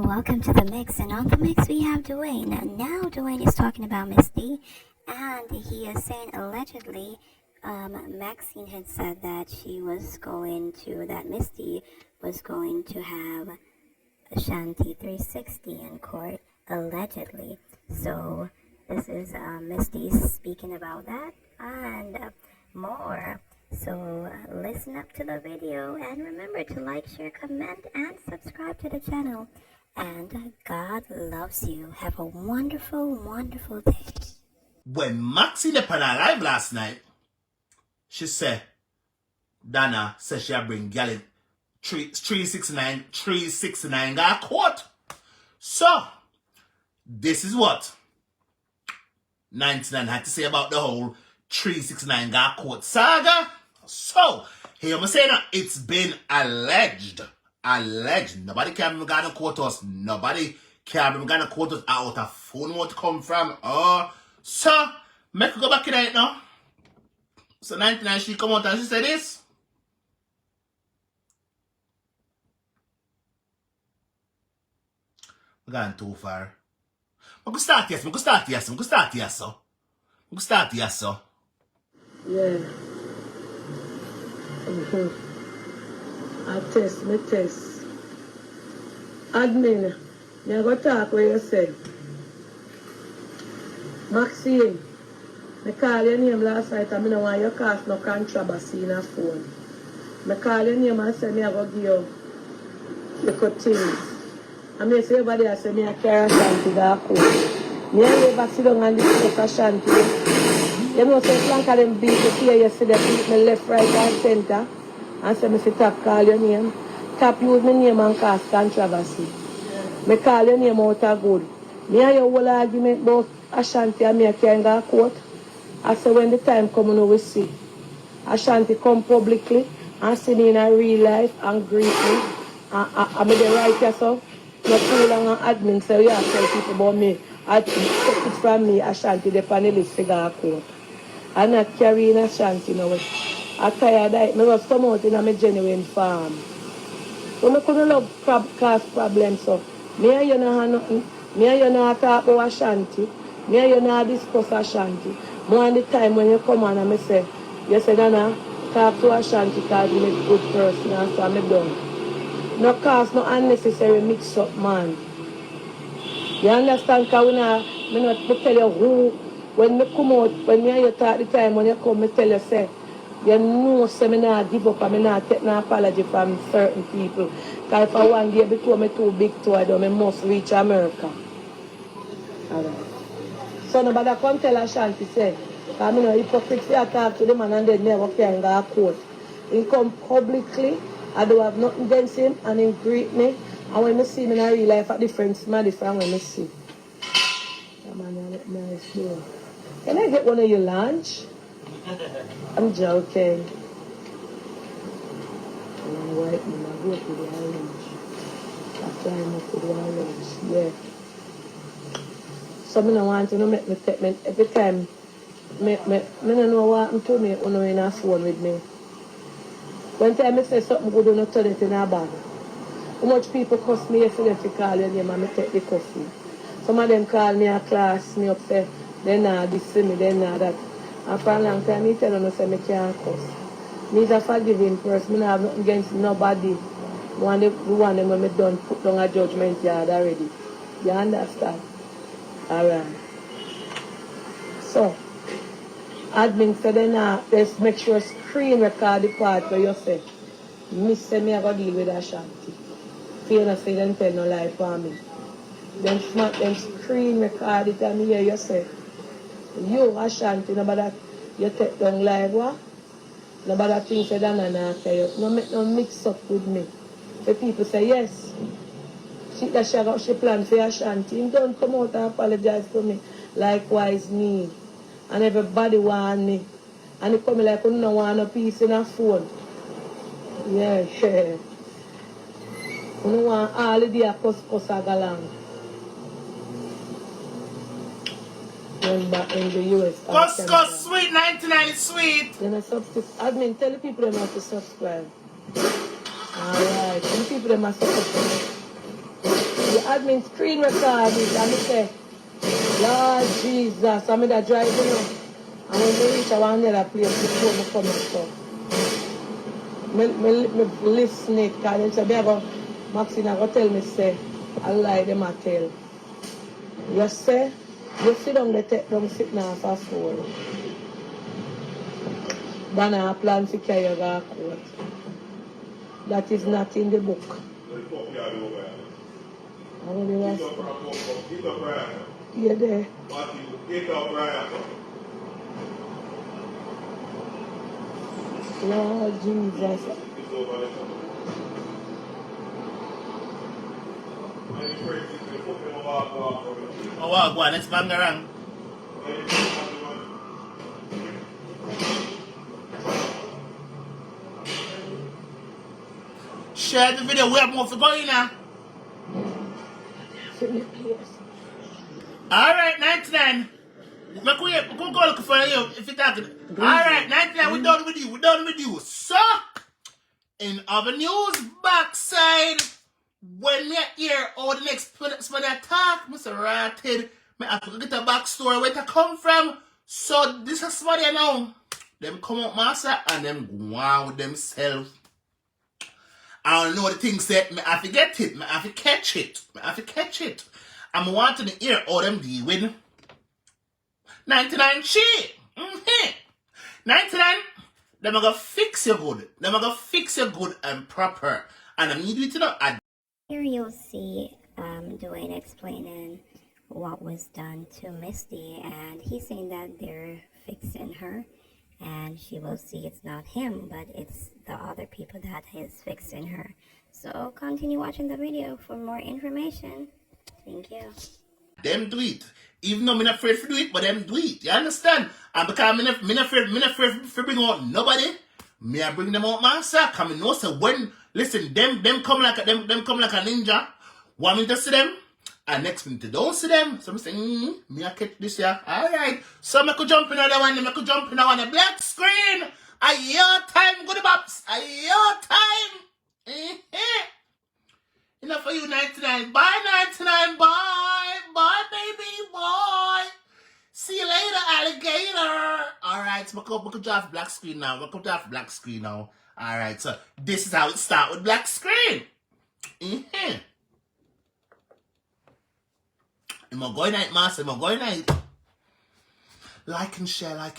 welcome to the mix. And on the mix we have Dwayne. Now Dwayne is talking about Misty, and he is saying allegedly, Maxine had said that Misty was going to have Ashanti 360 in court, allegedly. So this is Misty speaking about that and more. So listen up to the video and remember to like, share, comment, and subscribe to the channel. And God loves you. Have a wonderful, wonderful day. When Maxine up on her live last night, she said, Dana said she'll bring gal in 369 got court. So, this is what 99 had to say about the whole 369 got court saga. So, here I'm saying that it's been alleged. Nobody can be gonna quote us. Nobody can be gonna quote us out of phone what come from. So, make her go back in it now. So 99 she come out and she said this. We're going too far. I'm gonna start here, so. Yeah. I test. Admin, you go talk where you say. Maxine, I call your name last night and I don't want you to cause no controversy in a phone. I call your name and say I go give you the things. And I say everybody I say I carry Ashanti that court. I never sit down and discuss Ashanti. You know, say flank of them beat the here yesterday, beat me left, right, and center. And say, I say, tap, call your name. Tap, use my name and cause controversy. I call your name out of good. Me and your whole argument about Ashanti and me carrying a court. I say, when the time comes, we will see. Ashanti come publicly and see me in a real life and greet me. I made the right here, so. Not too long an admin say, you have to tell people about me. I took it from me, Ashanti, the panelist figure a court. I'm not carrying Ashanti now. I'm tired of it. I was come out in a genuine farm. So I couldn't love cause problems. So me and you know nothing. Me and you know talk about Ashanti. Me and you know discuss Ashanti. More the time when you come on and I say, you say, Dana, talk to Ashanti because you're a good person. And so I'm done. No cause no unnecessary mix up, man. You understand? Because me not tell you who. When me come out, when me and you talk the time, when you come, me tell you, say, you know, say me not give up and me not take no apology from certain people. Because if I one day become me too big to do, me must reach America. Alright. So nobody come tell Ashanti, say, because I know hypocrite, I talk to them and then never can go to court. He come publicly, I don't have nothing against him, and he greet me. And when I see him in a real life, a different when I see. Yeah, man, nice door. Can I get one of your lunch? I'm joking. I'm white, man. I go to the island. I climb up to the island. Yeah. So I don't want to make me take me every time. I don't know what happened to me when I'm in a phone with me. One time I say something good, don't turn it in a bag. How much people cuss me yesterday to call your name and I take the coffee. Some of them call me a class, me up there. They not this me, they not that. And for a long time, I tell them I say I can't cuss. Me is a forgiving person. I have nothing against nobody. One them when I done put down a judgment yard already. You understand? Alright. So, admin said let's make sure screen record the part where you say, Miss say me I go deal with Ashanti. You know say them tell no lie for me. Then smack them screen record it and me hear you say, you Ashanti, nobody you take down live what? Nobody thinks that Dana tell you. No make no mix up with me. The people say yes. She planned for Ashanti. He don't come out and apologize to me. Likewise me. And everybody want me. And he come like, you don't want a piece in a phone. Yeah. You don't want all the day cuss along. Back in the US. Cusco sweet, 99 is sweet. Then I subscribe. Admin, tell the people they have to subscribe. Alright, tell the people they must subscribe. The admin screen record it and me say, Lord Jesus, I'm in the drive, you know. And when we reach around another place before me come and so. Me listen it, because they say, Maxine, I go tell me, say, I lie them I tell. You say, you sit down, they take them sit now for four. But I plan to carry your court. That is not in the book. I don't know yeah, there. Lord Jesus. Oh, wow, go on, let's bang around. Share the video, we have more for going now. Alright, 99. We go look for you if you're talking. Alright, 99, we're done with you. So, in other news, backside, when we hear all the next for the attack, Mr. Ratted, I have to get a backstory where it come from. So, this is what they know. Them come up, master, and them go on with themselves. I don't know the things that I have to get it, I have to catch it. I'm wanting to hear all them deal with 99 shit. 99, them are gonna fix you good. Them are gonna fix you good and proper. And I need you to know. Here you'll see Dwayne explaining what was done to Misty, and he's saying that they're fixing her, and she will see it's not him, but it's the other people that is fixing her. So continue watching the video for more information. Thank you. Them do it. Even though I'm not afraid to do it, but them do it. You understand? And because I'm not afraid to bring out nobody, me I bring them out myself. Because I know so when, listen, them come like a ninja. 1 minute to see them, and next minute don't see them. So I'm saying, me I catch this here. Alright. So I could jump in another one, I could jump in on a black screen. A your time, good bops. A your time. Enough for you, 99. Bye, 99. Bye. Bye, baby. Bye. See you later, alligator. Alright, so I could draft black screen now. Alright, so this is how it starts with black screen. Am I going night, master? Am I going night? Like and share.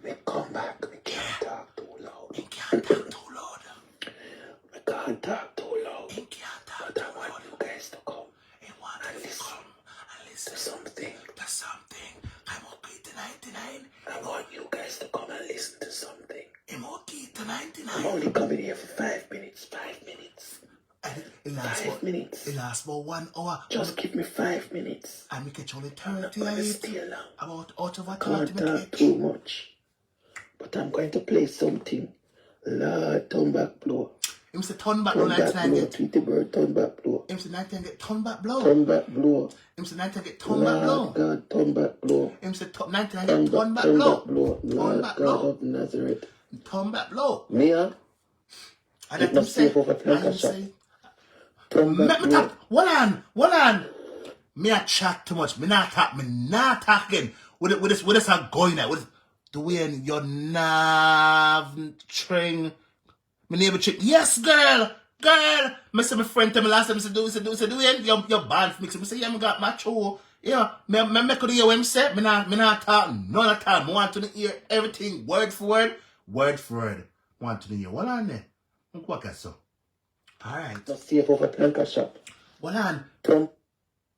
We come back. We can't talk too loud. We can't talk too loud. We can't talk too loud. We can't talk But too I want loud. you guys to come I want and to listen come and listen to something. to something. I'm okay to 99. I want you guys to come and listen to something. I'm okay to I'm 99. only coming here for 5 minutes. 5 minutes. It lasts 5 minutes. It lasts about 1 hour. Just give me 5 minutes. And we catch only I'm not going to 38. stay long. About out of a Can't 30 talk catch. too much. But I'm going to play something. Lord, turn back blow. Him say turn back blow Turn back 99 blow. get. Tweety bird, turn back blow. Him say 99 get turn back blow. Turn back blow. Him say 99 get turn back blow. Lord God, turn back blow. Him say 99 Turn get turn back back blow. blow. Turn Lord back God blow. of Nazareth. Turn back blow. Mia, And it that him must say. safe over And him Lancashire. say. Turn Me back me blow. talk. Hold on. Me a chat too much. Me not talk again. With this are going at. With Dwayne, your nav string. My neighbor chick. Yes, girl. Me say my friend tell me last time. Say Dwayne, you're banned for Mixup. Me say yeah, me got my show. Yeah, me could hear what him say. Me not talk none of the time. I want to hear everything word for word. Want to hear. Hold on there. What so? All right. Must safe over Lancashire. Hold on. Turn.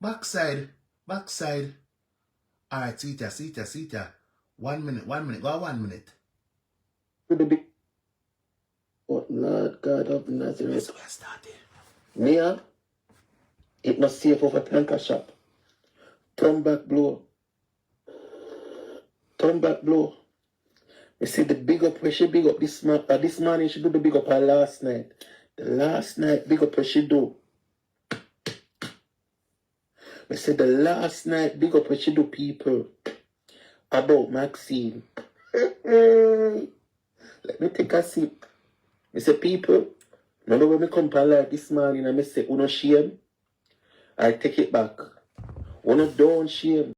Backside. Alright, Sita. 1 minute. Go 1 minute. To the big. Oh, Lord God of Nazareth. That's where I started. Mia, it must safe over Lancashire. Turn back blow. You see the big up where she big up this morning she do the big up her last night. The last night big up where she do. We say the last night big up where she do people about Maxine. Let me take a sip. We say people, Remember when me come to live this morning and me say, uno shame? I take it back. Uno don't shame.